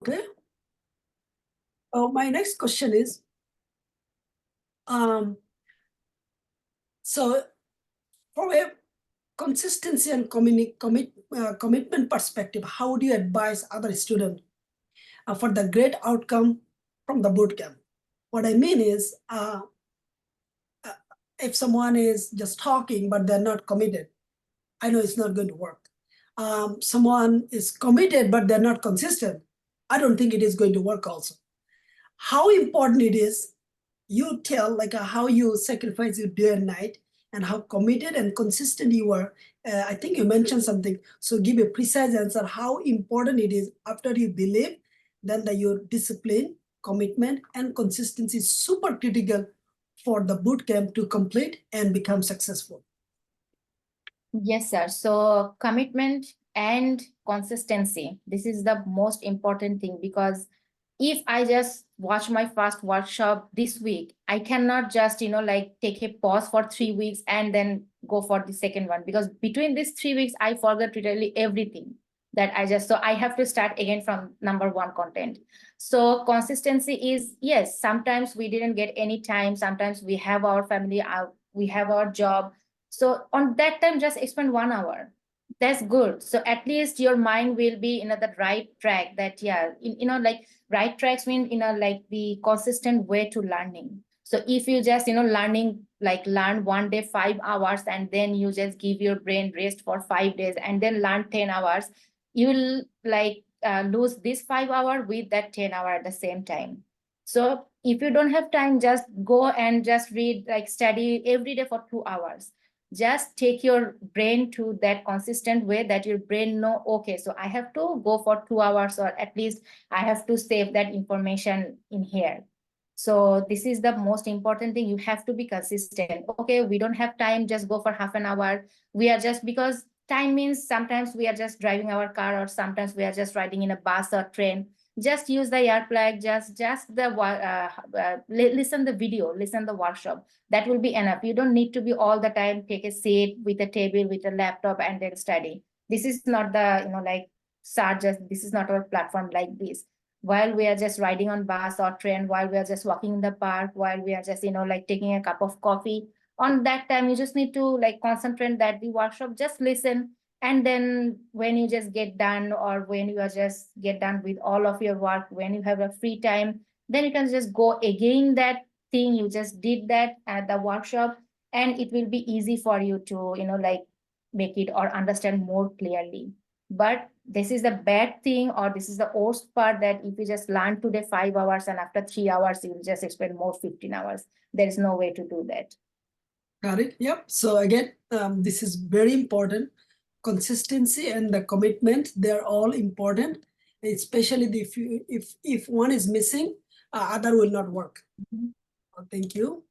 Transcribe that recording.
Okay. My next question is, so from a consistency and commitment perspective, how do you advise other students for the great outcome from the bootcamp? What I mean is, if someone is just talking but they're not committed, I know it's not going to work. Someone is committed but they're not consistent, I don't think it is going to work also. How important it is, you tell like how you sacrifice your day and night and how committed and consistent you are. I think you mentioned something. So give a precise answer how important it is after you believe, then your discipline, commitment, and consistency is super critical for the bootcamp to complete and become successful. Yes, sir. So commitment and consistency. This is the most important thing, because if I just watch my first workshop this week, I cannot just, like take a pause for 3 weeks and then go for the second one, because between these 3 weeks, I forgot literally everything that so I have to start again from number one content. So consistency is, yes, sometimes we didn't get any time. Sometimes we have our family out, we have our job. So on that time, just spend 1 hour. That's good. So at least your mind will be in the right track. That like right tracks mean like the consistent way to learning. So if you just learning, like learn one day 5 hours and then you just give your brain rest for 5 days and then learn 10 hours, you will like lose this 5 hour with that 10 hour at the same time. So if you don't have time, just go and just read, like study every day for 2 hours. Just take your brain to that consistent way that your brain know, okay, so I have to go for 2 hours, or at least I have to save that information in here. So this is the most important thing. You have to be consistent. Okay, we don't have time, just go for half an hour. We are just, because time means sometimes we are just driving our car, or sometimes we are just riding in a bus or train. Just use the earplug, just listen the video, listen the workshop. That will be enough. You don't need to be all the time take a seat with a table with a laptop and then study. This is not the like this is not our platform like this. While we are just riding on bus or train, while we are just walking in the park, while we are just like taking a cup of coffee, on that time you just need to like concentrate that the workshop, just listen. And then when you just get done, or when you are just get done with all of your work, when you have a free time, then you can just go again that thing you just did that at the workshop, and it will be easy for you to like make it or understand more clearly. But this is the bad thing, or this is the worst part, that if you just learn today 5 hours and after 3 hours you will just spend more 15 hours. There is no way to do that. Got it. Yep. So again, this is very important. Consistency and the commitment, they're all important, especially if one is missing, other will not work. Thank you.